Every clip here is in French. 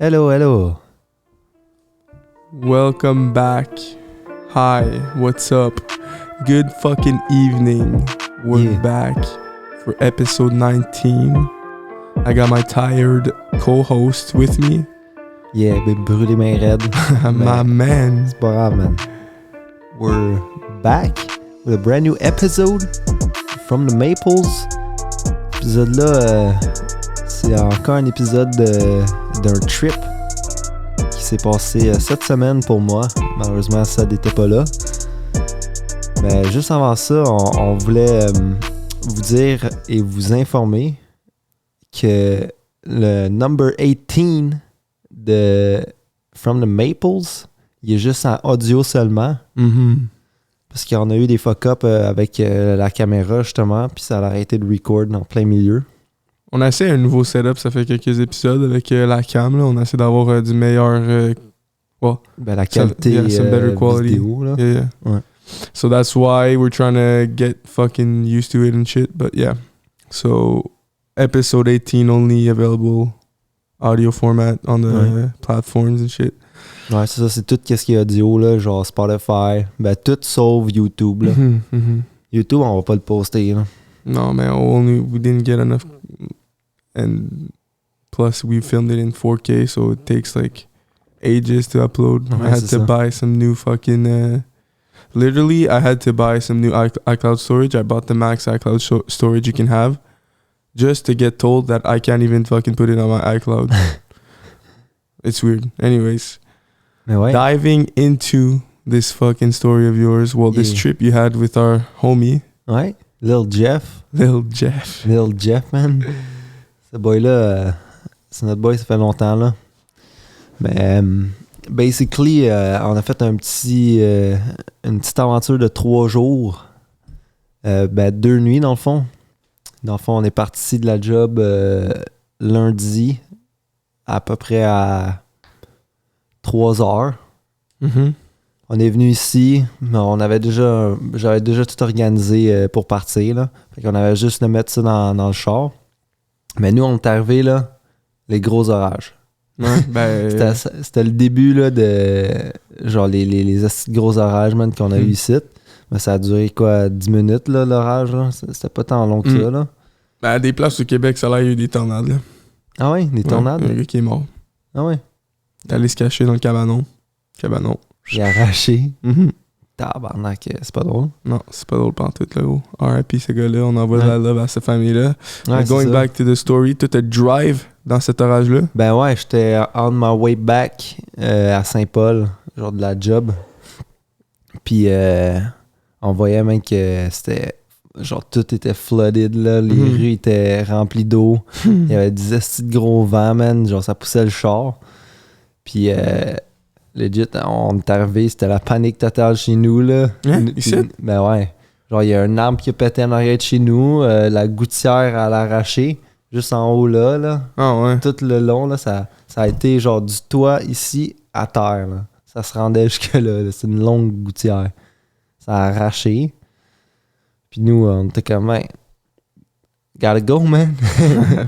Hello, hello. Welcome back. Hi, what's up? Good fucking evening. We're back for episode 19. I got my tired co-host with me. Yeah, brûlé main raide. My man. C'est pas grave, man. We're back with a brand new episode from the Maples. Épisode-là, c'est encore un épisode d'un trip qui s'est passé cette semaine pour moi. Malheureusement, ça n'était pas là. Mais juste avant ça, on voulait vous dire et vous informer que le number 18 de From the Maples, il est juste en audio seulement. Mm-hmm. Parce qu'on a eu des fuck-up avec la caméra, justement, puis ça a arrêté de record en plein milieu. On a essayé un nouveau setup, ça fait quelques épisodes avec la cam. Là. On a essayé d'avoir du meilleur... la qualité some better quality. vidéo, là. Yeah. Ouais. So that's why we're trying to get fucking used to it and shit. But yeah. So episode 18 only available audio format on the platforms and shit. Ouais, c'est ça, c'est tout ce qui est audio, là, genre Spotify. Ben, tout sauf YouTube, là. YouTube, on va pas le poster, là. No, man, we didn't get enough. And plus, we filmed it in 4K, so it takes like ages to upload. I had to buy some new fucking... literally, I had to buy some new iCloud storage. I bought the max iCloud storage you can have just to get told that I can't even fucking put it on my iCloud. It's weird. Anyways, diving into this fucking story of yours. Well, this trip you had with our homie. Ouais, Lil Jeff. Lil Jeff, man. Ce boy-là, c'est notre boy, ça fait longtemps, là. Mais... basically, on a fait une petite aventure de 3 jours. 2 nuits, dans le fond. Dans le fond, on est parti de la job lundi, à peu près à 3 heures. Mm-hmm. On est venu ici, mais j'avais déjà tout organisé pour partir, là. Fait qu'on avait juste à mettre ça dans le char. Mais nous, on est arrivés, là, les gros orages. Ouais, c'était le début là, de genre les gros orages man, qu'on a eu ici. Mais ça a duré quoi, 10 minutes là, l'orage là? C'était pas tant long que ça là. À des places au Québec, ça a eu des tornades là. Ah ouais, des tornades? Il y a un gars qui est mort. Ah ouais? Il est allé se cacher dans le cabanon. Il a arraché. Tabarnak, c'est pas drôle. Non, c'est pas drôle pantoute là gros. R.I.P. ce gars-là, on envoie de la love à cette famille-là. Going back to the story, tu te drive dans cet orage-là? Ben ouais, j'étais on my way back à Saint-Paul, genre de la job. Puis on voyait même que c'était genre tout était flooded là, les rues étaient remplies d'eau. Il y avait des estis de gros vents, man, genre ça poussait le char. Puis legit, on est arrivé, c'était la panique totale chez nous là. Ici? Ben ouais. Genre il y a un arbre qui a pété en arrière de chez nous, la gouttière à l'arracher. Juste en haut là. Ah ouais. Tout le long, là, ça a été genre du toit ici à terre. Là. Ça se rendait jusque-là. Là. C'est une longue gouttière. Ça a arraché. Puis nous, on était comme, man, gotta go, man.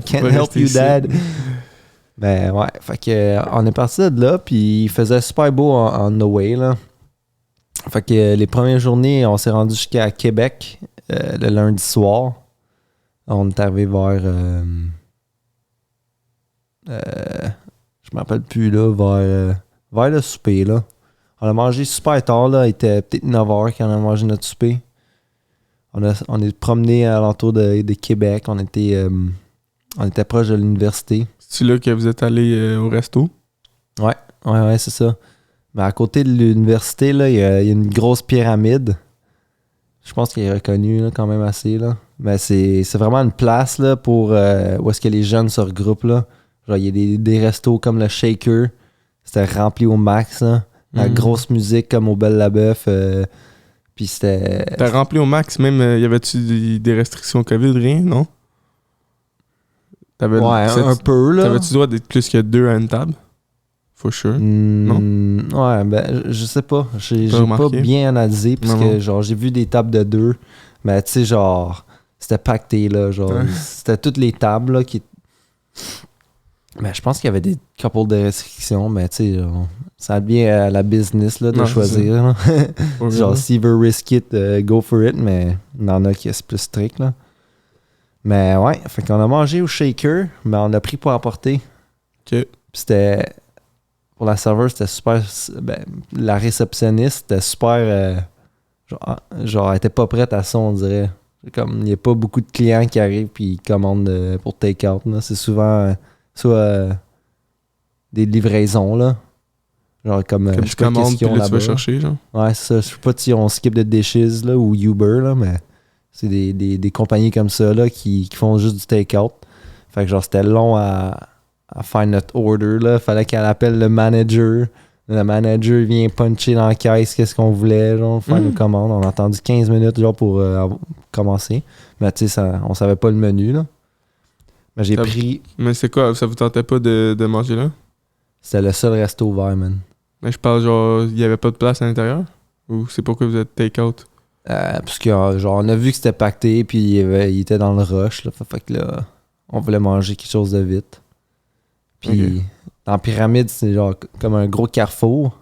Can't help you, dad. Ben ouais, fait que on est parti de là, puis il faisait super beau on the way, là. Fait que les premières journées, on s'est rendu jusqu'à Québec le lundi soir. On est arrivé vers... je me rappelle plus, là, vers le souper, là. On a mangé super tard, là. Il était peut-être 9h quand on a mangé notre souper. On est promené à l'entour de Québec. On était proche de l'université. C'est là que vous êtes allé au resto? Ouais, c'est ça. Mais à côté de l'université, là, il y a une grosse pyramide. Je pense qu'il est reconnu là, quand même assez, là. Mais c'est vraiment une place là, pour où est-ce que les jeunes se regroupent là. Genre il y a des restos comme le Shaker. C'était rempli au max là. La grosse musique comme au Belle-la-Bœuf. Puis c'était... T'as rempli au max même, y avait-tu des restrictions COVID, rien, non? Un peu là. T'avais-tu droit d'être plus que 2 à une table? For sure. Non? Ouais, ben je sais pas. J'ai pas bien analysé parce que genre j'ai vu des tables de 2. Mais tu sais genre... C'était pacté, là, genre. C'était toutes les tables, là, qui... Mais je pense qu'il y avait des couple de restrictions, mais tu sais, ça devient à la business là, de Non, choisir. Là. Ouais, Genre, ouais. s'il veut risk it, go for it, mais il y en a qui c'est plus strict. Là. Mais ouais, fait qu'on a mangé au shaker, mais on a pris pour emporter. Ok. Puis c'était. Pour la serveuse, c'était super. Ben, la réceptionniste, c'était super. Genre, elle était pas prête à ça, on dirait. Comme, il n'y a pas beaucoup de clients qui arrivent puis ils commandent pour take-out. Là. C'est souvent soit des livraisons, là. Genre, comme Comme je tu sais pas qu'est-ce commandes, qu'ils puis ont là, tu vas là-bas. chercher, genre. Ouais, c'est ça. Je sais pas si on skip de Dishes là, ou Uber, là, mais c'est des compagnies comme ça là, qui font juste du take-out. Fait que genre, c'était long à faire notre order. Là. Fallait qu'elle appelle le manager. Le manager vient puncher dans la caisse qu'est-ce qu'on voulait, genre, faire nos commandes. On a attendu 15 minutes genre, pour commencer. Mais tu sais, on savait pas le menu. Là. Mais j'ai Ça- pris. Mais c'est quoi, ça vous tentait pas de manger là? C'était le seul resto ouvert, man. Mais je parle genre, il y avait pas de place à l'intérieur? Ou c'est pourquoi vous êtes take-out? Parce que genre, on a vu que c'était pacté, puis il était dans le rush. Là, fait que là, on voulait manger quelque chose de vite. Puis dans la pyramide, c'est genre comme un gros carrefour.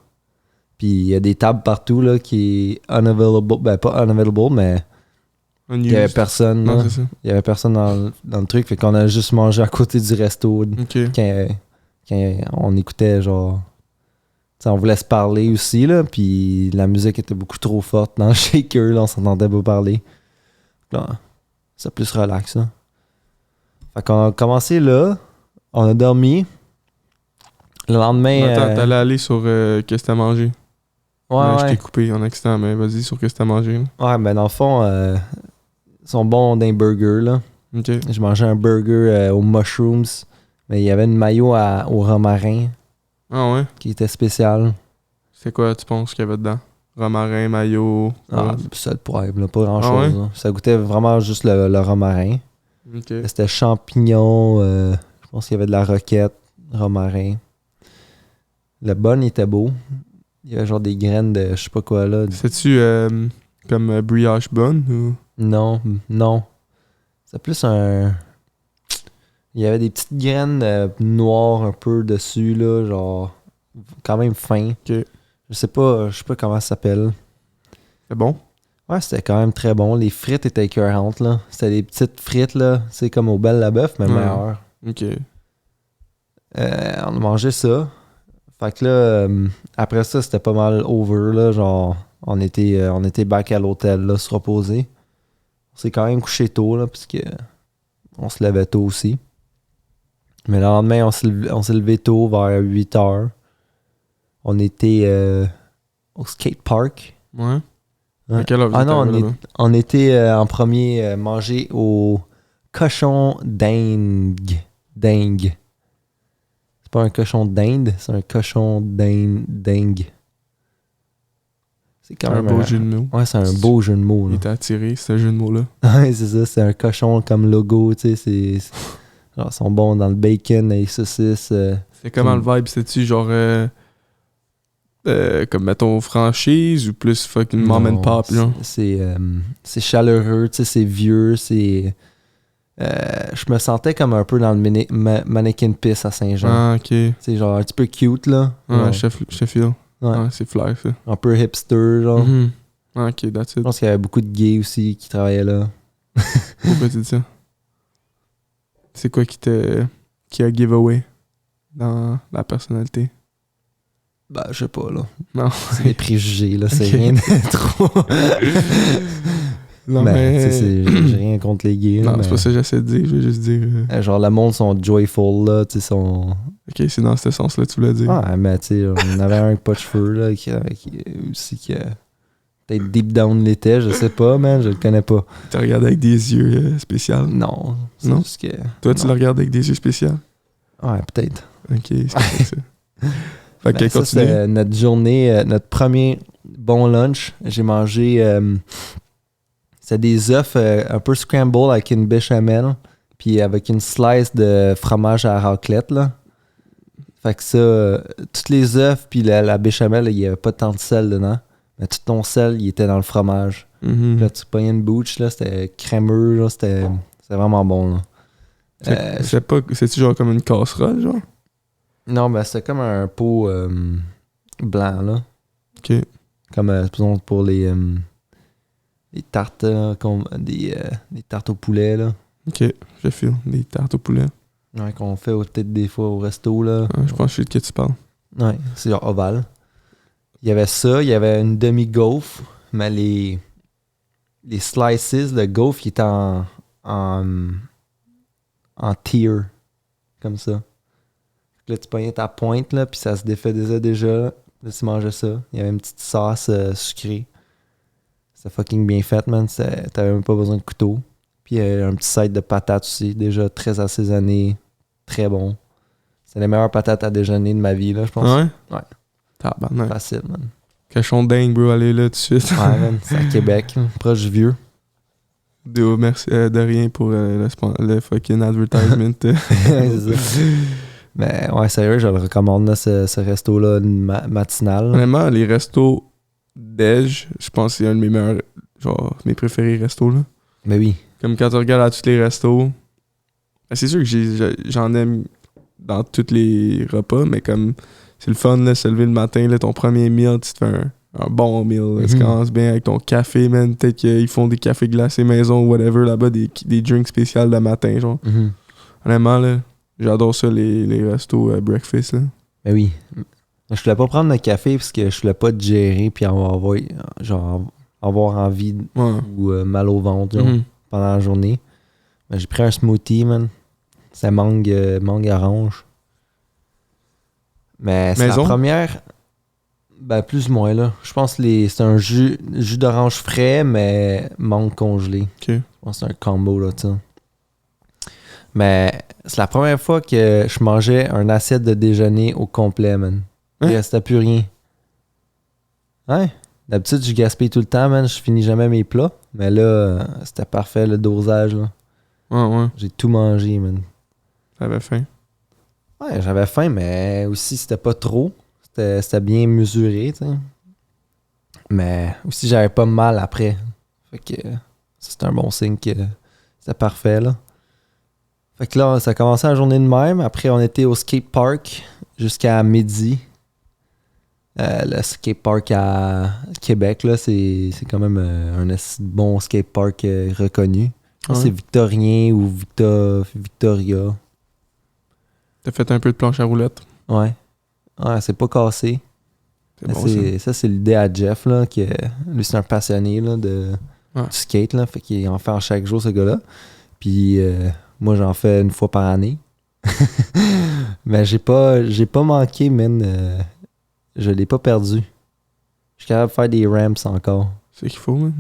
Puis il y a des tables partout là, qui est unavailable. Ben, pas unavailable, mais il y avait personne. Non, là. c'est ça. Il y avait personne dans le truc. Fait qu'on a juste mangé à côté du resto Ok. quand on écoutait genre. T'sais, on voulait se parler aussi, là, puis la musique était beaucoup trop forte dans le shaker, là, on s'entendait pas parler. Là, c'est plus relax, là. Fait qu'on a commencé là, on a dormi. Le lendemain... Attends, t'allais aller sur qu'est-ce que t'as mangé? ouais, Je ouais. t'ai coupé en accident, mais vas-y sur qu'est-ce que t'as mangé. Là. Ouais, ben dans le fond, ils sont bons d'un burger, là. Ok. Je mangeais un burger aux mushrooms, mais il y avait une mayo au romarin Ah ouais? qui était spéciale. C'est quoi, tu penses qu'il y avait dedans? Romarin, mayo. Ah, ça le poivre, là, pas grand-chose. Ah ouais? Là. Ça goûtait vraiment juste le romarin. Ok. C'était champignons, je pense qu'il y avait de la roquette, romarin. Le bun était beau. Il y avait genre des graines de je sais pas quoi là. C'est-tu comme brioche bonne ou. Non, non. C'est plus un... Il y avait des petites graines noires un peu dessus, là, genre quand même fin. Ok. Je sais pas comment ça s'appelle. C'est bon? Ouais, c'était quand même très bon. Les frites étaient écœurantes, là. C'était des petites frites, là. C'est comme au Belle-la-Bœuf, mais Ouais. meilleures. Ok. On a mangé ça. Fait que là, après ça, c'était pas mal over, là. Genre, on était back à l'hôtel, là, se reposer. On s'est quand même couché tôt, là, parce que on se levait tôt aussi. Mais le lendemain, on s'est levé tôt, vers 8 heures. On était au skate park. Ouais. Ouais. À quelle heure vous Ah êtes non, arrivé là-bas? on était en premier manger au cochon dingue. Dingue. C'est pas un cochon d'Inde, c'est un cochon dingue. C'est quand Un même beau jeu de mots. Ouais, c'est un beau jeu de mots. Il Là. était attiré, ce jeu de mots-là. Ouais, c'est ça, c'est un cochon comme logo, tu sais, genre, ils sont bons dans le bacon, les saucisses. C'est comment le vibe? C'est-tu genre comme mettons franchise ou plus fucking mom and Non, pop, genre? c'est chaleureux, tu sais, c'est vieux, c'est... je me sentais comme un peu dans le Mannequin Piss à Saint-Jean. Ah, ok. C'est genre un petit peu cute, là. Ah, Genre, Sheffield. ouais, Ah, c'est flair, ça. un peu hipster, genre. Mhm. Ah, ok, that's Je it. pense qu'il y avait beaucoup de gays aussi qui travaillaient là. Pourquoi tu dis ça? C'est quoi qui a giveaway dans la personnalité? Ben, je sais pas, là. Non. C'est des préjugés, là. C'est Ok. rien de trop. Non, Ben, tu sais, mais. j'ai rien contre les gays. là, Non, c'est mais- pas ça que j'essaie de dire. Je veux juste dire. Genre, le monde sont joyful, là. Tu sais, sont. Ok, c'est dans ce sens-là que tu voulais dire. Ah, mais tu sais, on avait un pas de cheveux, là, qui aussi qui. Peut-être deep down l'était, je sais pas, man. Je le connais pas. Tu regardes avec des yeux spéciaux. Non. C'est Non? juste que. Toi, tu non. le regardes avec des yeux spéciaux. Ouais, peut-être. Ok, c'est correct, ça. Fait que Ben, ça, continue. c'est notre journée, notre premier bon lunch. J'ai mangé c'est des œufs un peu scramble avec une béchamel, puis avec une slice de fromage à raclette, là. Fait que ça, tous les œufs puis la béchamel, il n'y avait pas tant de sel dedans. Mais tout ton sel, il était dans le fromage. Mhm. Puis là, tu pognais une bouche, là, c'était crémeux, là, c'était vraiment bon, là. C'est-tu genre comme une casserole, genre? Non, ben c'était comme un pot blanc, là. Ok. Comme, disons, pour les tartes, des tartes au poulet, là. Ok, je file. Des tartes au poulet. Ouais, qu'on fait peut-être des fois au resto, là. Ouais, je pense que je sais de quoi tu parles. Ouais, c'est genre ovale. Il y avait ça, il y avait une demi-gaufre, mais les slices de gaufre, ils étaient en tier, comme ça. Là, tu pognais ta pointe, là, puis ça se défaisait déjà. Là, tu mangeais ça. Il y avait une petite sauce sucrée. C'était fucking bien fait, man. T'avais même pas besoin de couteau. Puis un petit side de patates aussi, déjà très assaisonné, très bon. C'est les meilleures patates à déjeuner de ma vie, là, je pense. Ah ouais? Ouais. Tabarnak. Facile, man. Cochon dingue, bro, allez là tout de suite. Ouais, man. C'est à Québec, proche du vieux. Merci de rien pour le fucking advertisement. Ouais, c'est ça. Mais ouais, sérieux, je le recommande, là, ce resto-là matinal. Honnêtement, les restos déj, je pense que c'est un de mes meilleurs, genre, mes préférés restos, là. Mais oui. Comme quand tu regardes à tous les restos, ben, c'est sûr que j'en aime dans tous les repas, mais comme c'est le fun, là, se lever le matin, là, ton premier meal, tu te fais un bon meal. Là, tu commences bien avec ton café, man. Peut-être qu'ils font des cafés glacés maison ou whatever là-bas, des drinks spéciaux le matin, genre. Mm-hmm. Honnêtement, là, j'adore ça, les restos breakfast, là. Mais oui. Je voulais pas prendre le café parce que je voulais pas digérer puis avoir envie ou mal au ventre genre, pendant la journée. Mais j'ai pris un smoothie, man. C'est mangue orange. Mais c'est la première... Ben, plus ou moins, là. Je pense que c'est un jus d'orange frais, mais mangue congelée. Ok. Je pense que c'est un combo, là, tu sais. Mais c'est la première fois que je mangeais un assiette de déjeuner au complet, man. Il restait plus rien. Ouais. D'habitude, je gaspille tout le temps, man. Je finis jamais mes plats. Mais là, c'était parfait, le dosage, là. Ouais. J'ai tout mangé, man. T'avais faim? Ouais, j'avais faim, mais aussi, c'était pas trop. C'était bien mesuré, tu sais. Mais aussi, j'avais pas mal après. Fait que c'est un bon signe que c'était parfait, là. Fait que là, ça a commencé la journée de même. Après, on était au skate park jusqu'à midi. Le skate park à Québec, là, c'est quand même un bon skate park reconnu. C'est Victorien ou Victoria. T'as fait un peu de planche à roulettes? Ouais. Ouais, c'est pas cassé. C'est bon, ça, c'est l'idée à Jeff, là, lui, c'est un passionné là, du skate, là. Fait qu'il en fait en chaque jour, ce gars-là. Puis moi, j'en fais une fois par année. Mais j'ai pas manqué, man. Je l'ai pas perdu. Je suis capable de faire des ramps encore. C'est qu'il faut, man.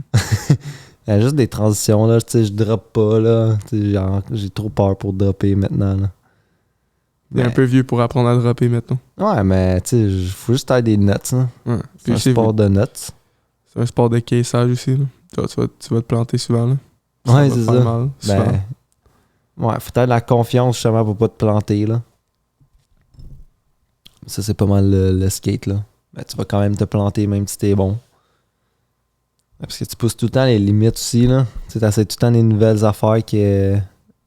Il y a juste des transitions, là. Tu sais, je drop pas, là. Tu sais, j'ai trop peur pour dropper maintenant, là. T'es un peu vieux pour apprendre à dropper maintenant. Ouais, mais tu sais, il faut juste avoir des nuts, hein. Ouais. C'est un sport de nuts. C'est un sport de caissage aussi, là. Tu vas te planter souvent, là. Ouais, c'est ça. Mal, ouais, faut avoir de la confiance justement pour pas te planter, là. Ça, c'est pas mal le skate, là. Ben, tu vas quand même te planter même si t'es bon. Parce que tu pousses tout le temps les limites aussi, là. Tu essaies tout le temps des nouvelles affaires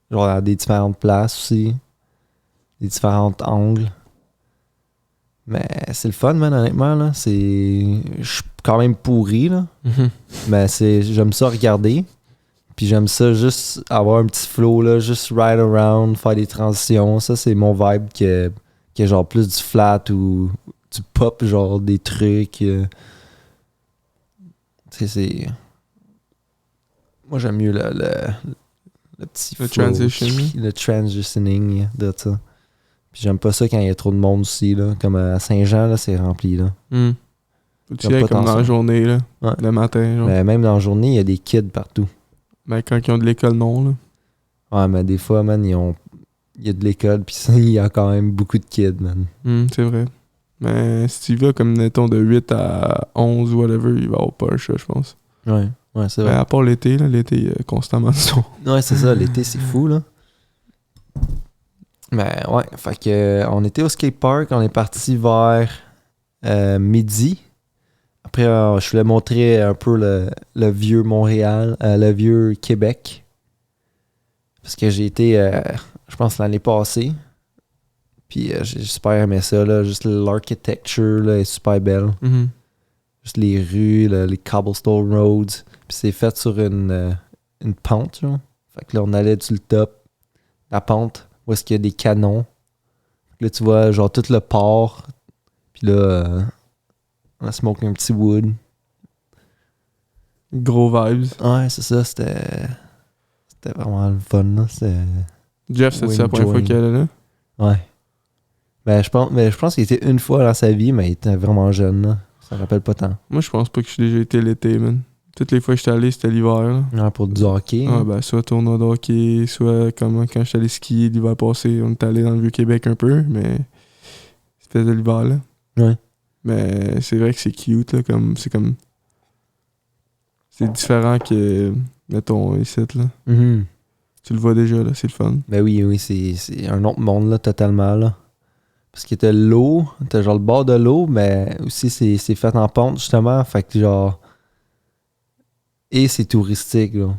genre à des différentes places aussi. Des différents angles. Mais c'est le fun, man, honnêtement, là. Je suis quand même pourri, là. Mais j'aime ça regarder. Puis j'aime ça juste avoir un petit flow, là. Juste ride around, faire des transitions. Ça, c'est mon vibe que genre plus du flat ou du pop, genre des trucs. Tu sais, c'est... Moi, j'aime mieux le petit flow. Le transitioning de ça. Puis j'aime pas ça quand il y a trop de monde aussi, là. Comme à Saint-Jean, là, c'est rempli, là. Tu sais, comme dans la journée, là. Ouais. Le matin, genre. Mais même dans la journée, il y a des kids partout. Ben, quand ils ont de l'école, non, là. Ouais, mais des fois, man, il y a de l'école, puis il y a quand même beaucoup de kids, man. C'est vrai. Mais si tu vas comme, mettons, de 8 à 11 ou whatever, il va avoir pas un chat, je pense. Ouais, c'est vrai. Ben, à part l'été, là, l'été, constamment du son. Ouais, c'est ça, l'été, c'est fou, là. Ben, ouais, fait que on était au skatepark, on est parti vers midi. Après, je voulais montrer un peu le vieux Montréal, le vieux Québec. Parce que j'ai été, je je pense, l'année passée. Puis j'ai super aimé ça, là. Juste l'architecture, là, est super belle. Mhm. Juste les rues, là, les cobblestone roads. Puis c'est fait sur une pente, genre. Fait que là, on allait sur le top, la pente, où est-ce qu'il y a des canons. Fait que là, tu vois, genre, tout le port. Puis là, on a smoke un petit wood. Gros vibes. Ouais, c'est ça, c'était vraiment le fun, là. Jeff, c'est la première fois qu'il est là? Ouais. Je pense qu'il était une fois dans sa vie, mais il était vraiment jeune, là. Ça me rappelle pas tant. Moi, je pense pas que je suis déjà été l'été, man. Toutes les fois que j'étais allé, c'était l'hiver, là. Ouais, pour du hockey. Ah, ben, soit tournoi de hockey, soit comme quand j'étais allé skier l'hiver passé, on est allé dans le Vieux-Québec un peu, mais c'était de l'hiver, là. Ouais. Mais c'est vrai que c'est cute, là, c'est différent que, mettons, ici, là. Mhm. Tu le vois déjà, là, c'est le fun. Ben oui, c'est un autre monde, là, totalement, là. Parce que t'as l'eau, t'as genre le bord de l'eau, mais aussi c'est fait en pente, justement. Fait que genre... Et c'est touristique, là.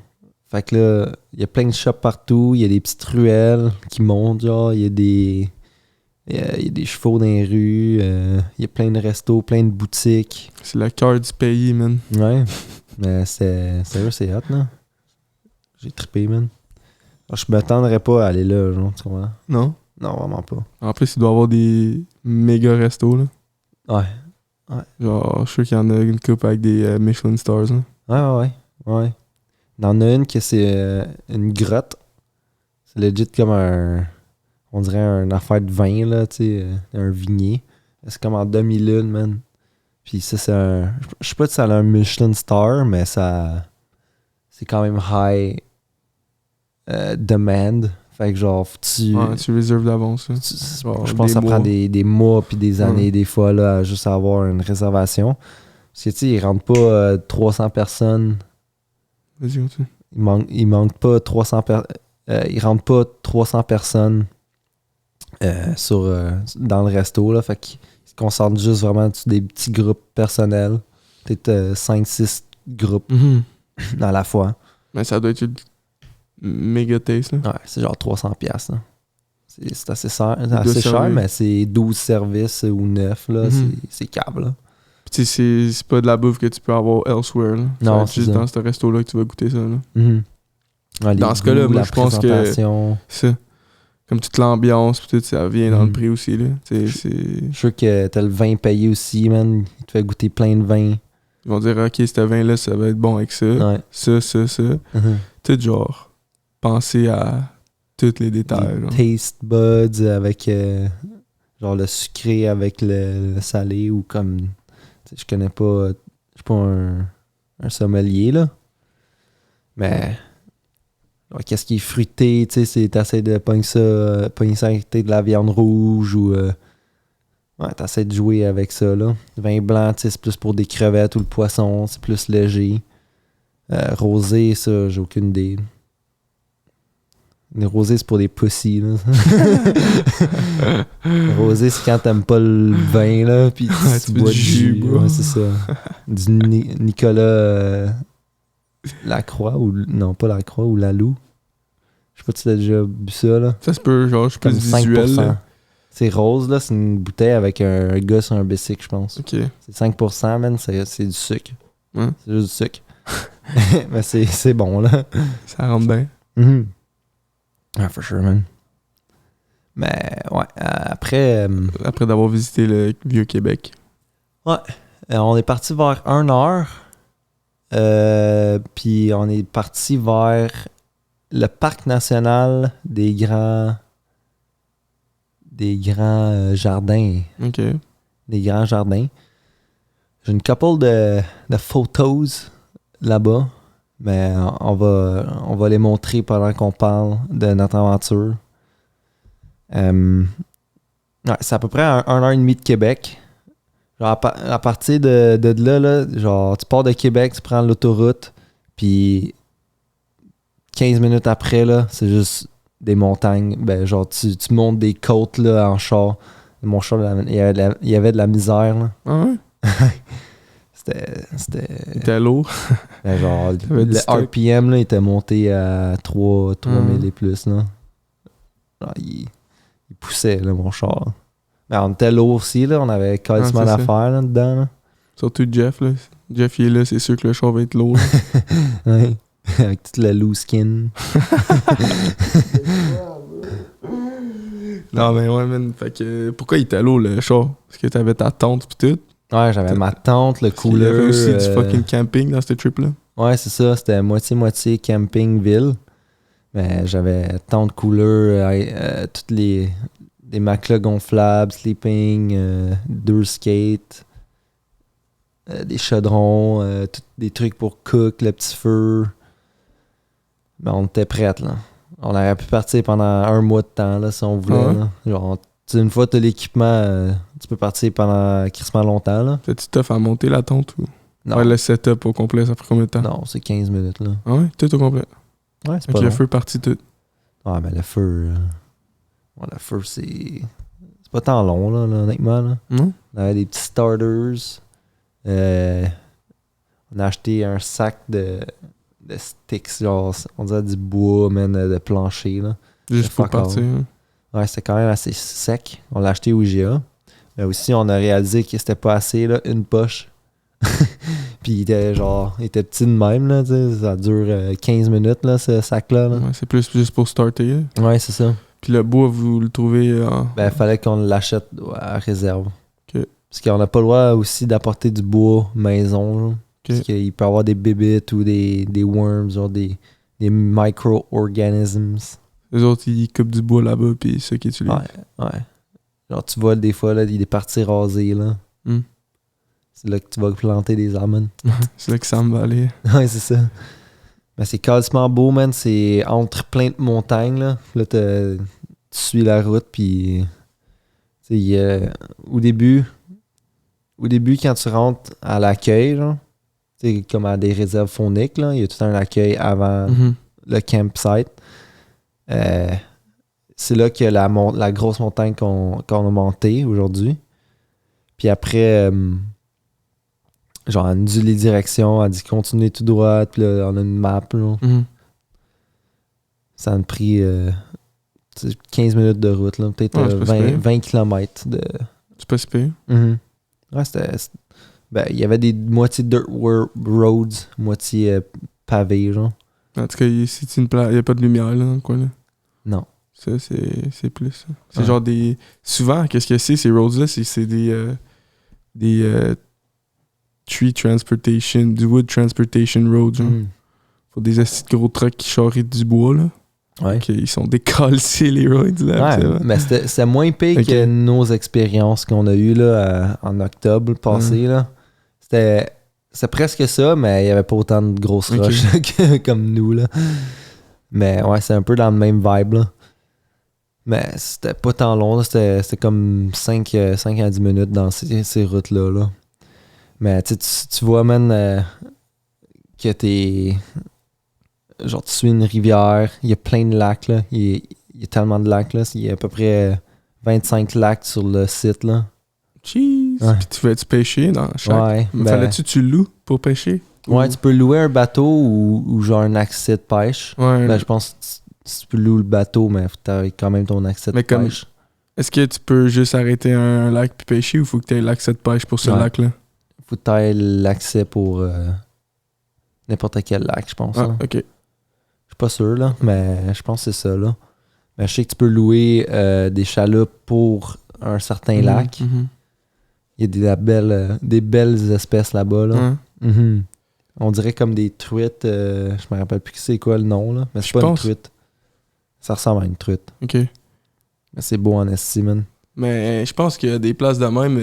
Fait que là, il y a plein de shops partout, il y a des petites ruelles qui montent, genre, il y a des... Il y a des chevaux dans les rues, il y a plein de restos, plein de boutiques. C'est le cœur du pays, man. Ouais, mais sérieux, c'est hot, là. J'ai trippé, man. Alors, je m'attendrais pas à aller là, genre, tu vois. Non? Non, vraiment pas. En plus, il doit y avoir des méga restos, là. Ouais. Genre, je suis sûr qu'il y en a une coupe avec des Michelin Stars, là. Ouais. Il y en a une que c'est une grotte. C'est legit comme on dirait une affaire de vin, là, tu sais, un vignier. C'est comme en demi-lune, man. Puis ça, c'est un... Je sais pas si ça a un Michelin Star, mais ça... C'est quand même high demand. Fait que genre, tu réserves d'avance, là. je pense que ça prend des mois puis des années, des fois, là, à juste avoir une réservation. Parce que, tu sais, ils rentrent pas 300 personnes. Vas-y, continue. Il manque pas 300 ils rentrent pas 300 personnes dans le resto, là. Fait qu'ils se concentrent juste vraiment sur des petits groupes personnels. Peut-être 5-6 groupes à la fois. Mais ça doit être une méga taste, là. Ouais, c'est genre 300$, là. C'est assez cher, mais c'est 12 services ou 9, là. C'est câble, là. Puis c'est pas de la bouffe que tu peux avoir elsewhere, là. Non, c'est juste dans ce resto-là que tu vas goûter ça, là. Ouais, dans ce cas-là, moi, je pense que ça, comme toute l'ambiance, pis tout, ça vient dans le prix aussi, là. Je suis sûr que t'as le vin payé aussi, man. Il te fait goûter plein de vins. Ils vont dire, OK, ce vin-là, ça va être bon avec ça. Ouais. Ça. Tout genre, penser à tous les détails. Taste buds avec genre le sucré avec le salé ou comme... Je connais pas... Je suis pas un sommelier, là. Mais... qu'est-ce qui est fruité, tu sais, t'essaies de pogner ça avec de la viande rouge ou... t'essaies de jouer avec ça, là. Vin blanc, tu sais, c'est plus pour des crevettes ou le poisson, c'est plus léger. Rosé, ça, j'ai aucune idée. Le rosé, c'est pour des pussies, là. Le rosé, c'est quand t'aimes pas le vin, là, pis tu bois du jus. Ouais, c'est ça. Du Nicolas Lacroix, ou... Non, pas Lacroix, ou Lalou. Je sais pas si tu l'as déjà bu ça, là. Ça se peut, genre, je suis plus comme visuel, 5%. là. C'est rose, là. C'est une bouteille avec un gars sur un bicycle, je pense. OK. C'est 5%, man. C'est du sucre. Ouais. C'est juste du sucre. Mais c'est bon, là. Ça rentre bien. Ah, for sure, man. Mais, ouais. Après d'avoir visité le Vieux-Québec. Ouais. On est parti vers 1h. Puis on est parti vers le parc national des grands jardins. OK. Des grands jardins. J'ai une couple de photos là-bas, mais on va les montrer pendant qu'on parle de notre aventure. C'est à peu près 1h30 de Québec. Genre à partir de là, genre tu pars de Québec, tu prends l'autoroute, puis 15 minutes après, là, c'est juste des montagnes. Ben, genre tu montes des côtes là, en char. Mon char, il y avait de la misère. Là. Ah ouais? C'était lourd. Ben, genre, le RPM là, était monté à 3000 et plus. Là. genre, il poussait, là, mon char. Mais on était lourd aussi, là. On avait quasiment c'est ça. d'affaires là-dedans, là. Surtout Jeff, là. Jeff, il est là, c'est sûr que le char va être lourd. Ouais. Avec toute la loose skin. Non, mais ouais, man. Fait que, pourquoi il était lourd, le char? Parce que t'avais ta tente pis tout. Ouais, j'avais ma tente, le Parce qu'il y avait cooler. aussi du fucking camping dans cette trip-là. Ouais, c'est ça. C'était moitié-moitié camping-ville. Mais j'avais tente, cooler, toutes les matelas gonflables, sleeping, 2 skates, des chaudrons, tous des trucs pour cook, le petit feu. Mais on était prêts, là. On aurait pu partir pendant 1 mois de temps, là, si on voulait. Ah ouais? Là. Genre, une fois que t'as l'équipement, tu peux partir pendant crissement longtemps, là. T'as-tu tough à monter la tente ou? Non, Ouais, le setup au complet, ça prend combien de temps? non, c'est 15 minutes, là. Ah ouais? Tout au complet. Ouais, c'est Avec pas le long. feu parti tout. Ouais, mais le feu... ouais, le feu, c'est pas tant long, là, honnêtement, là. Non? On avait des petits starters. On a acheté un sac de sticks, genre, on dirait du bois, man, de plancher, là. Juste C'est pour fuck all. partir. Hein. Ouais, c'était quand même assez sec. On l'a acheté au IGA. Mais aussi, on a réalisé que c'était pas assez, là, une poche. Puis il était genre, il était petit de même, là, tu sais. Ça dure 15 minutes, là, ce sac-là. Là. Ouais, c'est plus juste pour starter. Hein. Ouais, c'est ça. Puis le bois, vous le trouvez en... Ben, il fallait qu'on l'achète à réserve. Ok. Parce qu'on n'a pas le droit aussi d'apporter du bois maison, là. Parce qu'il peut y avoir des bébites ou des worms, genre des micro-organisms. Les autres, ils coupent du bois là-bas, puis ceux qui utilisent. Ouais. Genre, tu vois, des fois, là, il est parti raser, là. Hmm. C'est là que tu vas planter des amandes. C'est là que ça me va aller. Ouais, c'est ça. Mais c'est quasiment beau, man. C'est entre plein de montagnes, là. Là, tu suis la route, puis... Tu sais, au début, quand tu rentres à l'accueil, genre, tu sais, comme à des réserves fauniques, là, il y a tout un accueil avant Mhm. le campsite. C'est là qu'il y a la grosse montagne qu'on a montée aujourd'hui. Puis après, genre, elle nous dit les directions, elle dit continuez tout droit, puis là, on a une map, là. Mhm. Ça a pris 15 minutes de route, là, peut-être Ouais, c'est pas si pire. 20 km de... C'est pas si pire. Ouais, ben, il y avait des moitié dirt roads, moitié pavés, genre. En tout cas, ici, il n'y a pas de lumière là, dans le coin. Là. Non. Ça, c'est plus. Ça. C'est Ouais. genre des. Souvent, qu'est-ce que c'est, ces roads-là? C'est des tree transportation, du wood transportation roads. Genre. Faut des assis de gros trucks qui charrient du bois, là. Ouais. Ok, ils sont décalcés, les roads, là. Ouais, mais c'était moins pire Ok. que nos expériences qu'on a eues là, en octobre passé. Là. C'est presque ça, mais il n'y avait pas autant de grosses Ok. roches là, comme nous. Là. Mais ouais, c'est un peu dans le même vibe. Là. Mais c'était pas tant long. Là. C'était comme 5 à 10 minutes dans ces routes-là. Là. Mais tu vois, man, que t'es... Genre, tu suis une rivière, il y a plein de lacs, là. Il y a tellement de lacs, là. Il y a à peu près 25 lacs sur le site, là. Cheese! Ouais. Puis tu vas-tu pêcher dans chaque... Ouais. Mais Ben, fallait-tu que tu le loues pour pêcher? ouais, Ou- tu peux louer un bateau ou genre un accès de pêche. Ouais. Ben, je pense que tu peux louer le bateau, mais faut que t'aies quand même ton accès de Mais comme- pêche. Est-ce que tu peux juste arrêter un lac puis pêcher ou faut que tu aies l'accès de pêche pour ce Ouais. lac-là? Faut que t'aies l'accès pour n'importe quel lac, je pense. Ah, Là. ok. Je suis pas sûr, là, mais je pense que c'est ça, là. Mais je sais que tu peux louer des chaloupes pour un certain lac. Mhm. Il y a des belles espèces là-bas. Là. Ouais. Mhm. On dirait comme des truites. Je me rappelle plus c'est quoi le nom. Là. Mais c'est Je pas une pense- truite. Ça ressemble à une truite. Ok. Mais c'est beau en esti, man. Mais je pense qu'il y a des places de même,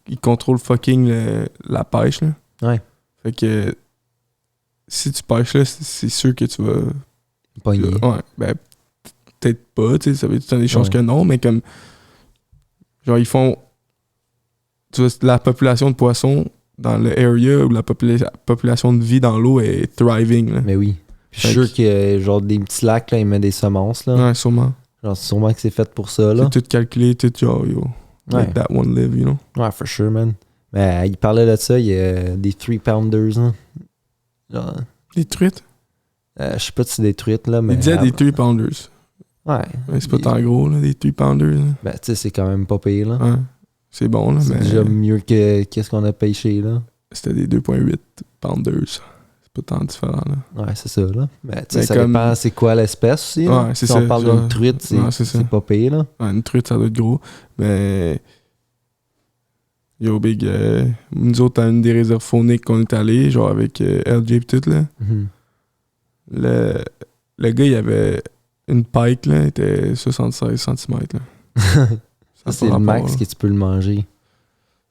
ils contrôlent fucking la pêche, là. Ouais. Fait que si tu pêches là, c'est sûr que tu vas... Pogné. Ouais, ben peut-être pas, tu sais, ça veut dire des chances Ouais. que non, mais comme... Genre, ils font... Tu vois, la population de poissons dans le area où la population de vie dans l'eau est thriving, là. Mais oui. Puis je suis Fait sûr que genre des petits lacs, là, ils mettent des semences. Là. Ouais, sûrement. Genre, sûrement que c'est fait pour ça. Là. C'est tout calculé, tout genre, yo, Ouais. let that one live, you know. Ouais, for sure, man. Mais il parlait de ça, il y a des 3-pounders. Là. Genre, Des truites? je sais pas si c'est des truites, là, mais... Il disait des 3 pounders. Ouais. Ouais, c'est pas tant gros, là, des 3-pounders. Là. Ben, tu sais, c'est quand même pas pire, là. Ouais. C'est bon, là, C'est mais déjà mieux que qu'est-ce qu'on a pêché, là. c'était des 2.8 pounders. C'est pas tant différent, là. Ouais, c'est ça, là. Mais, tu sais, Mais ça comme- dépend c'est quoi l'espèce aussi, là. Ouais, c'est si ça, on parle genre- d'une truite, ouais, c'est ça. c'est pas pire, là. Ouais, une truite, ça doit être gros. Mais. Yo, Big, nous autres, à une des réserves fauniques qu'on est allé, genre avec LJ et tout, là. Mhm. Le gars, il avait une pike, là, il était 76 cm, là. Ça, a c'est pas le rapport, max là. que tu peux le manger.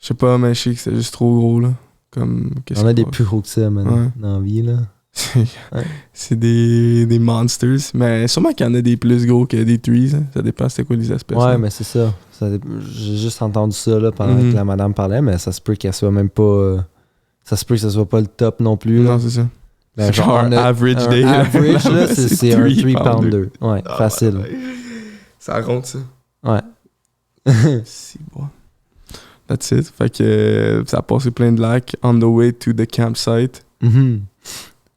Je sais pas, mais je sais que c'était juste trop gros, là. Comme, qu'est-ce On a qu'il des y a? plus gros que ça, man, Ouais. dans la vie, là. Ouais. C'est des monsters. Mais sûrement qu'il y en a des plus gros que des trees. Hein. Ça dépend c'est quoi les espèces. Ouais, hein. mais c'est ça. J'ai juste entendu ça, là, pendant Mhm. que la madame parlait, mais ça se peut qu'elle soit même pas... ça se peut que ça soit pas le top non plus, là. Non, c'est ça. Ben, c'est genre on a average un day. là. average, là, c'est un 3 3-pounder. Ouais, Ah, facile. ouais. Ça ronde, ça. Ouais. Si, bon. That's it. Fait que ça a passé plein de lacs on the way to the campsite. Mhm.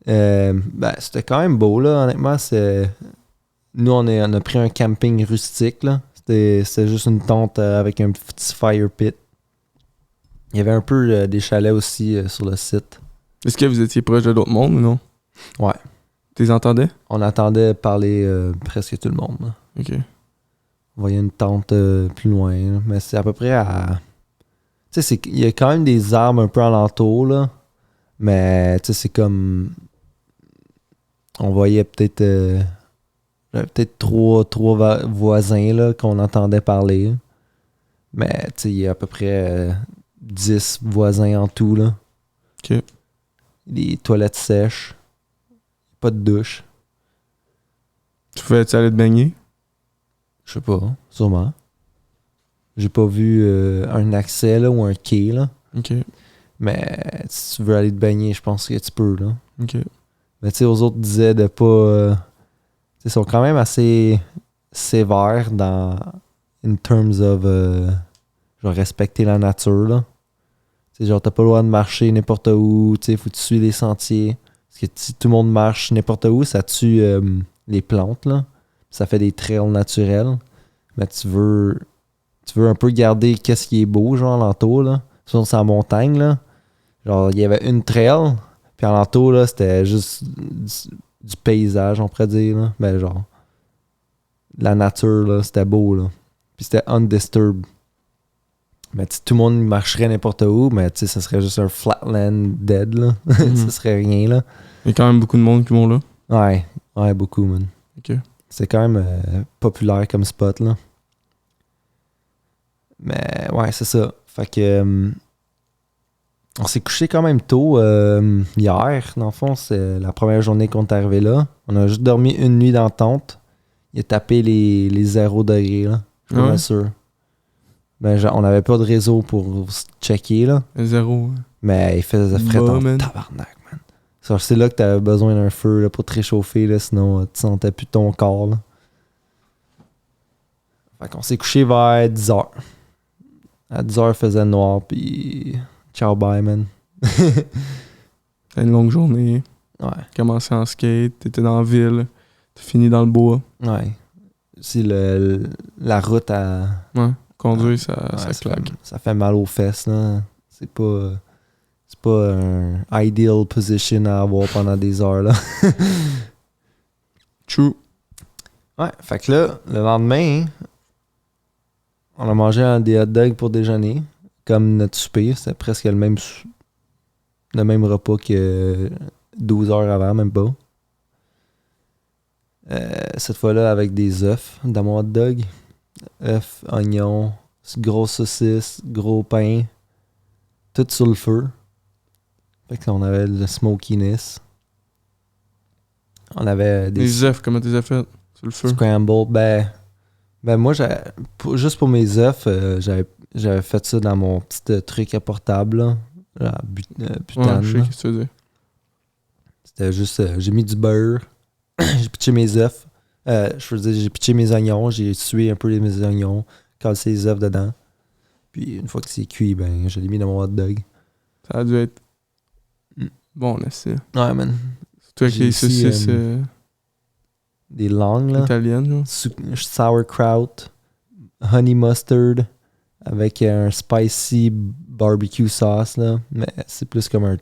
Ben, c'était quand même beau, là, honnêtement. Nous, on a pris un camping rustique, là. C'était juste une tente avec un petit fire pit. Il y avait un peu des chalets aussi sur le site. Est-ce que vous étiez proche de d'autres mondes ou non? Ouais. Tu les entendais? On attendait parler presque tout le monde, là. Ok. On voyait une tente plus loin, là. Mais c'est à peu près à... Tu sais, il y a quand même des arbres un peu alentour, là. Mais, tu sais, c'est comme... On voyait peut-être... peut-être trois voisins, là, qu'on entendait parler. Mais, tu sais, il y a à peu près 10 voisins en tout, là. Ok. Les toilettes sèches. Pas de douche. Tu aller te baigner? Je sais pas, sûrement. J'ai pas vu un accès, là, ou un quai, là. Ok. Mais si tu veux aller te baigner, je pense que tu peux, là. Ok. Mais tu sais, aux autres disaient de pas... ils sont quand même assez sévères dans... In terms of... genre, respecter la nature, là. Tu sais, genre, t'as pas le droit de marcher n'importe où. Tu sais, faut que tu suives les sentiers. Parce que si tout le monde marche n'importe où, ça tue les plantes, là. Ça fait des trails naturels. Mais tu veux un peu garder qu'est-ce qui est beau, genre, alentour, là. Sinon, c'est en montagne, là. Genre, il y avait une trail, puis alentour, là, c'était juste du paysage, on pourrait dire, là. Ben, genre, la nature, là, c'était beau, là. Puis c'était undisturbed. Mais tout le monde marcherait n'importe où, mais tu sais, ça serait juste un flatland dead, là. Ça serait rien, là. Il y a quand même beaucoup de monde qui vont là. Ouais, beaucoup, man. Ok. C'est quand même populaire comme spot, là. Mais ouais, c'est ça. Fait que on s'est couché quand même tôt hier. Dans le fond, c'est la première journée qu'on est arrivé là. On a juste dormi une nuit dans la tente. Il a tapé les 0 degrés, là. Je suis pas Ouais. sûr. Ben, genre, on avait pas de réseau pour se checker, là. 0. hein. Mais il faisait frais Bah, en man. tabarnak, man. Genre, c'est là que t'avais besoin d'un feu là, pour te réchauffer, là, sinon tu sentais plus ton corps, là. Fait qu'on s'est couché vers 10h. À 10h, il faisait noir, puis ciao, bye, man. C'était une longue journée. Ouais, Commencé en skate, t'étais dans la ville, t'as fini dans le bois. ouais. Si la route, Ouais. Conduire, ça ouais, claque. ça fait mal aux fesses, là. C'est pas un ideal position à avoir pendant des heures, là. True. Ouais, fait que là, le lendemain, on a mangé des hot dogs pour déjeuner, comme notre souper. C'était presque le même repas que 12 heures avant, même pas. Cette fois-là, avec des œufs dans mon hot dog. Œufs, oignons, grosse saucisse, gros pain. Tout sur le feu. Fait qu'on avait le smokiness. On avait des Les œufs, comment tu les as fait? Sur le feu? scrambled. Ben moi, juste pour mes œufs, j'avais fait ça dans mon petit truc à portable, là. La Ouais, butane, je sais là. ce que tu veux dire. C'était juste, j'ai mis du beurre, j'ai pitché mes œufs. Je veux dire, j'ai pitché mes oignons, j'ai sué un peu mes oignons, cassé les œufs dedans. Puis une fois que c'est cuit, ben je l'ai mis dans mon hot dog. Ça a dû être Mm. bon, là, c'est. Ouais, man. Surtout avec J'ai les aussi, saucisses. des langues, là. Italienne, genre. Sauerkraut, honey mustard, avec un spicy barbecue sauce, là. Mais c'est plus comme un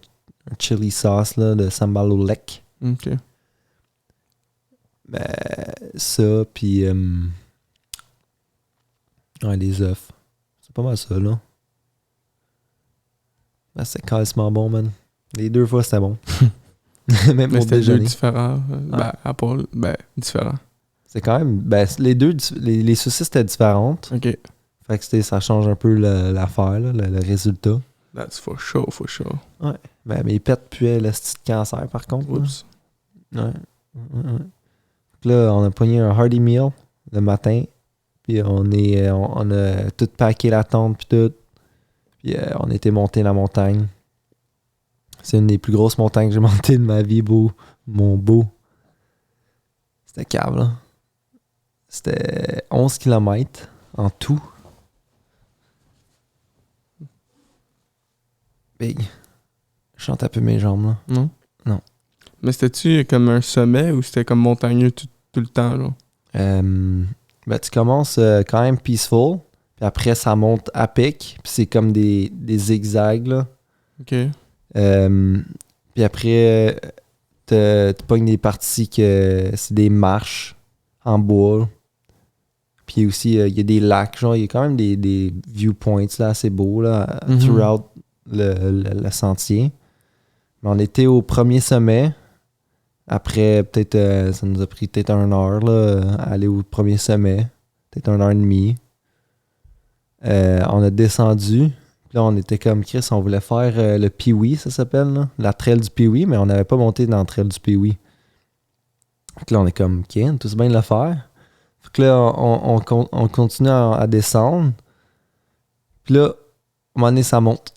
chili sauce, là, de sambal au lek. Ok. Ben, ça, puis... ouais, des œufs. C'est pas mal ça, là. Ben, c'est carrément bon, man. Les 2 fois, c'était bon. Même Mais au c'était 2 déjeuner. différents. Ah. Ben, à part... Ben, différents. C'est quand même... Ben, les deux... Les saucisses étaient différentes. Ok. Fait que ça change un peu l'affaire, là, le résultat. That's for sure, for sure. Ben, mes pets puaient le style de cancer, par contre. là. Oups. Ouais. Donc là, on a pogné un hearty meal le matin. Puis on a tout packé la tente, puis tout. Puis on était monté la montagne. C'est une des plus grosses montagnes que j'ai montées de ma vie, mon beau. C'était cave, là. C'était 11 km en tout. Big. Je chante un peu mes jambes, là. Non? Non. Mais c'était-tu comme un sommet ou c'était comme montagneux tout le temps, là? Ben, tu commences quand même peaceful. Puis après, ça monte à pic. Puis c'est comme des zigzags, là. Ok. Puis après, tu pognes des parties que c'est des marches en bois. Là. Puis aussi, il y a des lacs. Genre, il y a quand même des viewpoints là, assez beaux là, throughout le sentier. Mais on était au premier sommet. Après, peut-être, ça nous a pris peut-être 1 heure là, à aller au premier sommet. Peut-être 1 heure et demie. On a descendu. Puis là, on était comme Chris, on voulait faire le Pee-Wee, ça s'appelle, là. La trail du Pee-Wee, mais on n'avait pas monté dans la trail du Pee-Wee. Fait que là, on est comme, OK, on est tous bien de le faire. Fait que là, on continue à descendre. Puis là, à un moment donné, ça monte.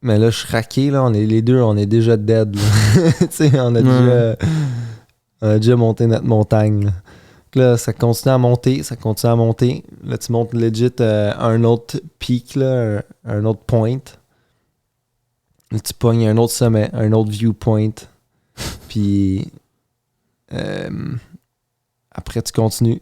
Mais là, je suis raqué, là, les deux, on est déjà dead, là. Tu sais, on a déjà monté notre montagne, là. Là, ça continue à monter, Là, tu montes legit un autre peak, là, un autre point. Là, tu pognes un autre sommet, un autre viewpoint. Puis après, tu continues.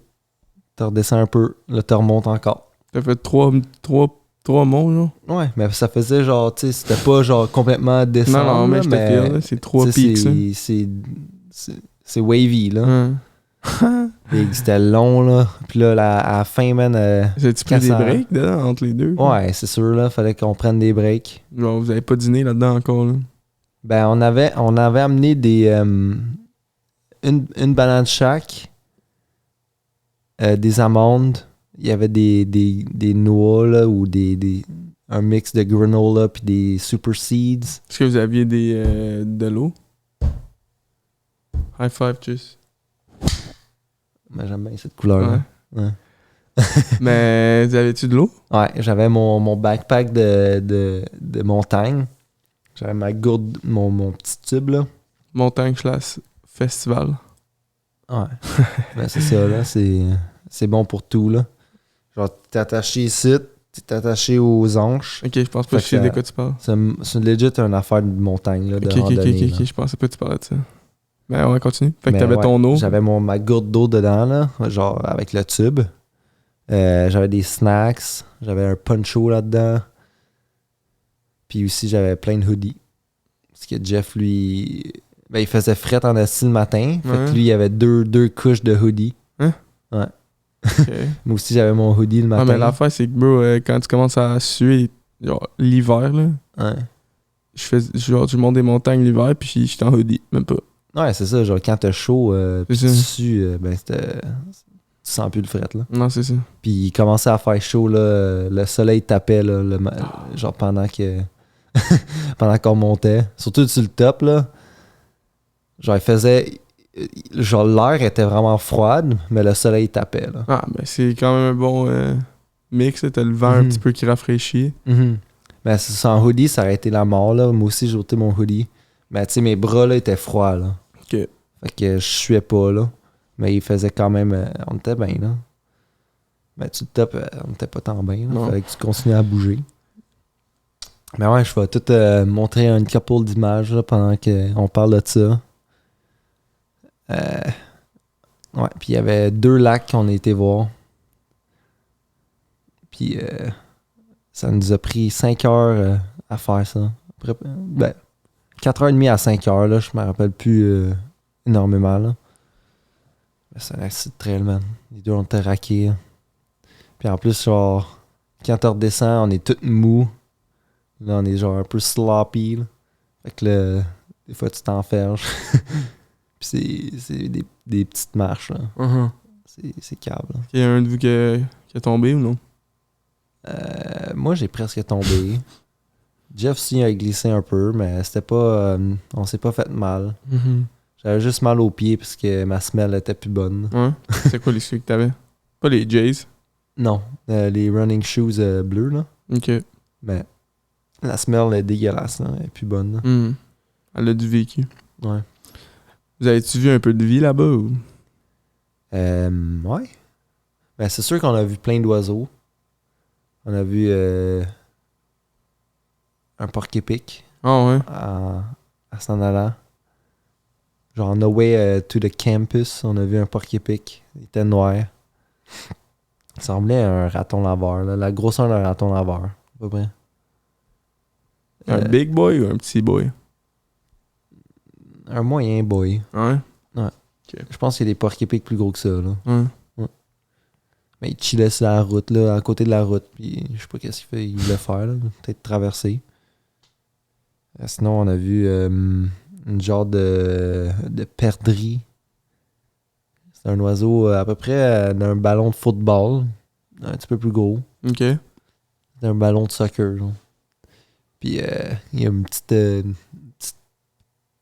Tu redescends un peu. Là, tu remontes encore. T'as fait trois monts, là? Ouais, mais ça faisait genre, tu sais, c'était pas genre complètement descendre. Non, mais je te file, là. C'est 3 peaks, là. C'est wavy, là. Hum. Et c'était long, là. Puis là, à la fin, man. Avez-tu pris des breaks dedans, entre les deux? Ouais, c'est sûr, là. Fallait qu'on prenne des breaks. Genre, vous avez pas dîné là-dedans encore, là? Ben, on avait amené des. Une banane chaque. Des amandes. Il y avait des noix, là, ou un mix de granola puis des super seeds. Est-ce que vous aviez de l'eau? High five, tchuss. Ben, j'aime bien cette couleur-là. Ouais. Mais vous avez-tu de l'eau? Ouais, j'avais mon backpack de montagne. J'avais ma gourde, mon petit tube, là. Montagne / festival. Ouais. Ben, c'est ça, là. C'est bon pour tout, là. Genre, t'es attaché ici, t'es attaché aux hanches. Ok, je pense pas que je sais de quoi tu parles. C'est legit une affaire de montagne, là, de randonnée. Ok, je pensais pas que tu parlais de ça. Ben, on va continuer. Fait que t'avais ton eau. J'avais ma gourde d'eau dedans, là, genre avec le tube. J'avais des snacks. J'avais un poncho là-dedans. Puis aussi, j'avais plein de hoodies. Parce que Jeff, lui... Ben, il faisait fret en assis le matin. Fait que lui, il avait deux couches de hoodies. Hein? Ouais. Okay. Moi aussi, j'avais mon hoodie le matin. Ah, mais l'affaire, c'est que, bro, quand tu commences à suer, genre, l'hiver, là... Ouais. Je monte des montagnes l'hiver, puis je suis en hoodie, même pas. Ouais, c'est ça. Genre, quand t'as chaud, puis tu sues, ben, tu sens plus le fret, là. Non, c'est ça. Puis il commençait à faire chaud, là. Le soleil tapait, là, genre pendant qu'on montait. Surtout sur le top, là. Genre, il faisait... Genre, l'air était vraiment froide, mais le soleil tapait, là. Ah, ben, c'est quand même un bon mix, là. T'as le vent un petit peu qui rafraîchit. Ben, sans hoodie, ça aurait été la mort, là. Moi aussi, j'ai ôté mon hoodie. Mais, tu sais, mes bras, là, étaient froids, là. OK. Fait que je suais pas, là. Mais il faisait quand même... on était bien, là. Ben, tu le top, on était pas tant bien, là. Fallait que tu continues à bouger. Mais ouais, je vais tout montrer une couple d'images, là, pendant qu'on parle de ça. Ouais, puis il y avait 2 lacs qu'on a été voir. Puis ça nous a pris 5 heures à faire ça. Après, 4h30 à 5 heures, là, je me rappelle plus énormément. Là. Mais c'est un accident de trail, man. Les deux, on était raqués. Là. Puis en plus, genre, quand on redescend, on est tout mou. Là, on est genre un peu sloppy. Là. Fait que là, des fois, tu t'enferges. Puis c'est des petites marches. Là. Uh-huh. C'est câble. Il y a un de vous qui a tombé ou non? Moi, j'ai presque tombé. Jeff aussi a glissé un peu, mais c'était pas. On s'est pas fait mal. Mm-hmm. J'avais juste mal aux pieds parce que ma semelle était plus bonne. Ouais. C'est quoi les souliers que t'avais? Pas les Jays? Non, les running shoes bleus, là. Ok. Mais la semelle est dégueulasse, là. Elle est plus bonne. Là. Mm. Elle a du vécu. Ouais. Vous avez-tu vu un peu de vie là-bas ou? Ouais. Ben, c'est sûr qu'on a vu plein d'oiseaux. On a vu un porc-épic Ah ouais? à s'en allant. Genre, on the way to the campus, on a vu un porc-épic. Il était noir. Il semblait un raton laveur, là. La grosseur d'un raton laveur, à peu près. Un big boy ou un petit boy? Un moyen boy. Ouais? Je pense qu'il y a des porc-épics plus gros que ça, là. Ouais. Mais il chillait sur la route, là, à côté de la route. Puis je sais pas qu'est-ce qu'il fait. Il voulait faire, là. Peut-être traverser. Sinon, on a vu une genre de perdrix. C'est un oiseau à peu près d'un ballon de football. Un petit peu plus gros. Ok. C'est un ballon de soccer, genre. Puis il y a une petite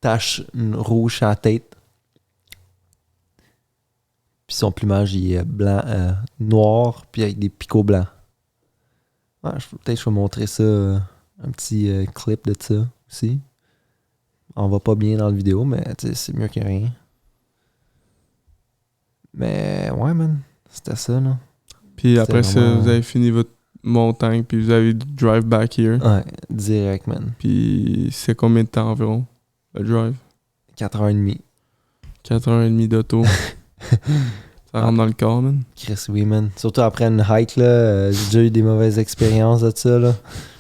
tache rouge à la tête. Puis son plumage, il est blanc, noir, puis avec des picots blancs. Ouais, peut-être que je vais montrer ça, un petit clip de ça aussi. On va pas bien dans la vidéo, mais c'est mieux que rien. Mais ouais, man, c'était ça, là. Puis après ça, vraiment... vous avez fini votre montagne, puis vous avez drive back here. Ouais, direct, man. Puis c'est combien de temps environ, le drive? 4h30. 4h30 d'auto. Ça rentre dans le corps, man. Chris, oui, man. Surtout après une hike, là, j'ai déjà eu des mauvaises expériences de ça, là.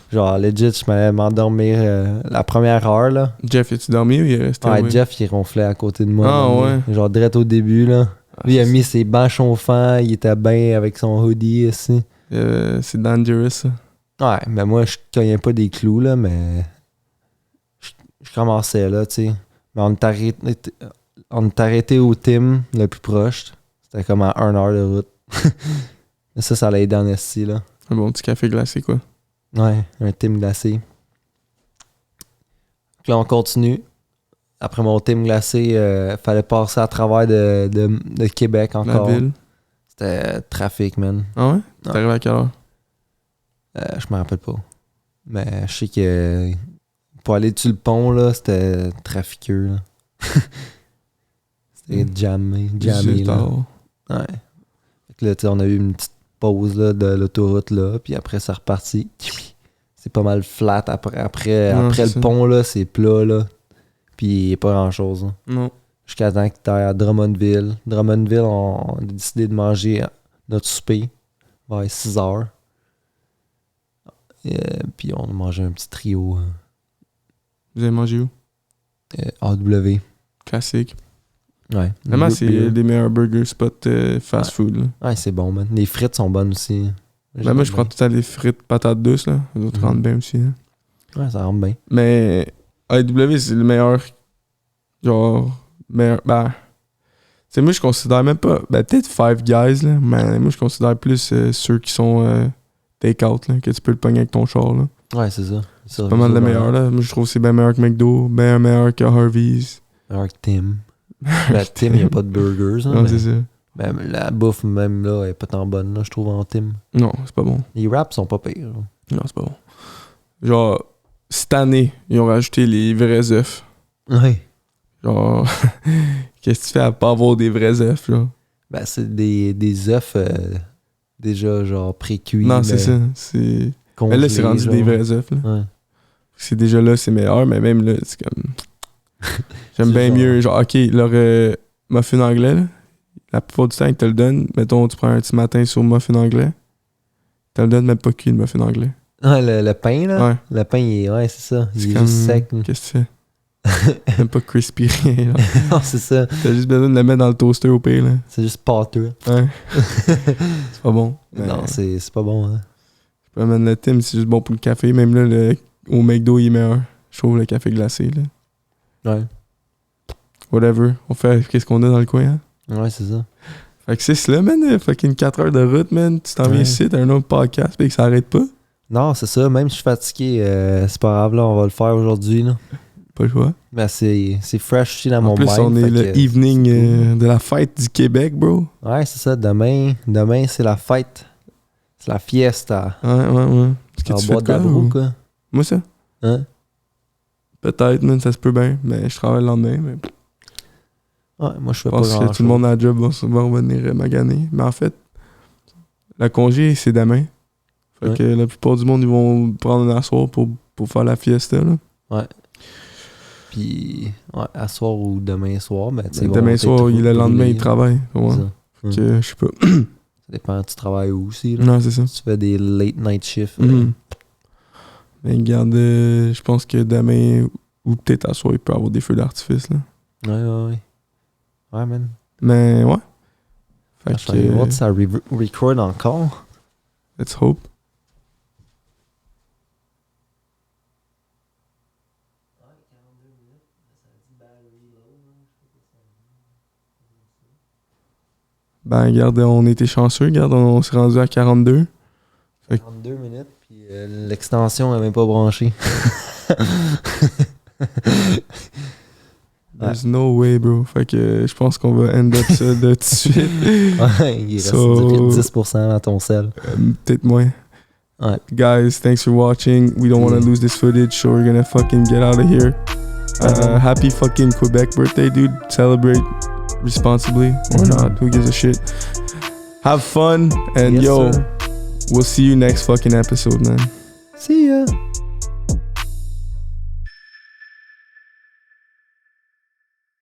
Genre, legit, je m'allais m'endormir la première heure, là. Jeff, as-tu dormi ou il est resté? Ouais, Jeff, il ronflait à côté de moi. Ah, ouais. Genre, direct au début, là. Ah, Lui, il a mis ses bancs chauffants, il était bien avec son hoodie, aussi. c'est dangerous, ça. Ouais, mais moi, je cognais pas des clous, là, mais... Je commençais, là, tu sais. Mais on est arrêté au Tim, le plus proche. C'était comme à 1 heure de route. Mais ça allait aider en esti, là. Un bon petit café glacé, quoi. Ouais, un Tim glacé. Puis là, on continue. Après mon Tim glacé, fallait passer à travers de Québec encore. La ville. C'était trafic, man. Ah ouais? T'es arrivé à quelle heure? Je me rappelle pas. Mais je sais que pour aller sur le pont, là, c'était trafiqueux, là. C'était jammé, là. Ouais. Fait que là, tu sais, on a eu une petite pause là, de l'autoroute, là, puis après, ça repartit. C'est pas mal flat après le pont, là, c'est plat, là. Puis il n'y a pas grand-chose. Hein. Non. Jusqu'à temps que tu ailles à Drummondville. Drummondville, on a décidé de manger notre souper vers 6 heures. Puis on a mangé un petit trio. Vous avez mangé où? AW. Classique. Ouais. Vraiment, c'est les meilleurs burger spots fast food. Là. Ouais, c'est bon, man. Les frites sont bonnes aussi. Ben moi, je prends tout le temps les frites patates douces. Là. Les autres rentrent bien aussi. Là. Ouais, ça rentre bien. Mais AW, c'est le meilleur. Genre, meilleur. Ben, tu sais, moi, je considère même pas. Ben, peut-être Five Guys, là. Mais moi, je considère plus ceux qui sont take-out, là, que tu peux le pogner avec ton char. Là. Ouais, c'est ça. C'est pas mal le meilleur, là. Moi, je trouve que c'est bien meilleur que McDo, bien meilleur que Harvey's. Meilleur que Tim. La Tim, il n'y a pas de burgers. Hein, non, c'est ça. Ben, la bouffe, même là, elle est pas tant bonne, là, je trouve, en Tim. Non, c'est pas bon. Les wraps sont pas pires. Là. Non, c'est pas bon. Genre, cette année, ils ont rajouté les vrais œufs. Ouais. Genre, qu'est-ce que tu fais à pas avoir des vrais œufs, là? Ben, c'est des œufs déjà, genre, pré-cuits. Non, c'est ça. C'est... Congelés, mais là, c'est rendu genre. des vrais œufs, là. Ouais. C'est déjà là, c'est meilleur, mais même là, c'est comme... J'aime bien mieux. Genre, OK, leur muffin anglais, là, la plupart du temps, ils te le donnent. Mettons, tu prends un petit matin sur muffin anglais. Ils te le donnent même pas cuit, le muffin anglais. Ouais, le pain, là. Ouais. Le pain, ouais, c'est ça. Il est comme, juste sec. Qu'est-ce que tu fais? Même pas crispy, rien. Là. Non, c'est ça. T'as juste besoin de le mettre dans le toaster au pire, là. C'est juste pâteux. Ouais. C'est pas bon. Non, c'est pas bon, hein. Je peux mettre le thé, mais c'est juste bon pour le café. Même là, au McDo, il est meilleur. Je trouve le café glacé, là. Ouais. Whatever. On fait qu'est-ce qu'on a dans le coin, hein? Ouais, c'est ça. Fait que c'est cela, man. Fucking 4 heures de route, man. Tu t'en viens ici, t'as un autre podcast, pis que ça arrête pas. Non, c'est ça. Même si je suis fatigué, c'est pas grave, là. On va le faire aujourd'hui, là. Pas le choix. Mais c'est fresh aussi dans En mon plus, mind. on est le evening cool. de la fête du Québec, bro. Ouais, c'est ça. Demain c'est la fête. C'est la fiesta. Ouais. Est-ce que On tu boit fais de quoi? la broue, quoi. Moi, ça? Hein? Peut-être, man, ça se peut bien. Mais je travaille le lendemain. Mais Ouais, moi, je fais je pas pense grand-chose. que tout le monde à la job va revenir maganer. Mais en fait, la congé, c'est demain. Fait que la plupart du monde, ils vont prendre un soir pour faire la fiesta, là. Ouais. Puis, ouais, à soir ou demain soir, mais tu sais. Demain soir, le lendemain, ils travaillent. Ouais. Fait que, je sais pas. Ça dépend, tu travailles où aussi, là. Non, c'est ça. Tu fais des late night shifts. Mais regarde, je pense que demain, ou peut-être à soir, il peut y avoir des feux d'artifice, là. Ouais. Ouais, man. Mais, ouais. Fait Je vais voir si ça record encore. Let's hope. Ben, regarde, on était chanceux. Regarde, on s'est rendu à 42. 42 minutes, puis l'extension n'est même pas branchée. There's no way, bro. Fait que je pense qu'on va end up ça de tout de suite. Ouais, il reste 10% à ton sel. Peut-être moins. Ouais. Guys, thanks for watching. We don't want to lose this footage, so we're gonna fucking get out of here. Happy fucking Quebec birthday, dude. Celebrate responsibly or not. Who gives a shit? Have fun, and Yes, yo, sir. we'll see you next fucking episode, man. See ya.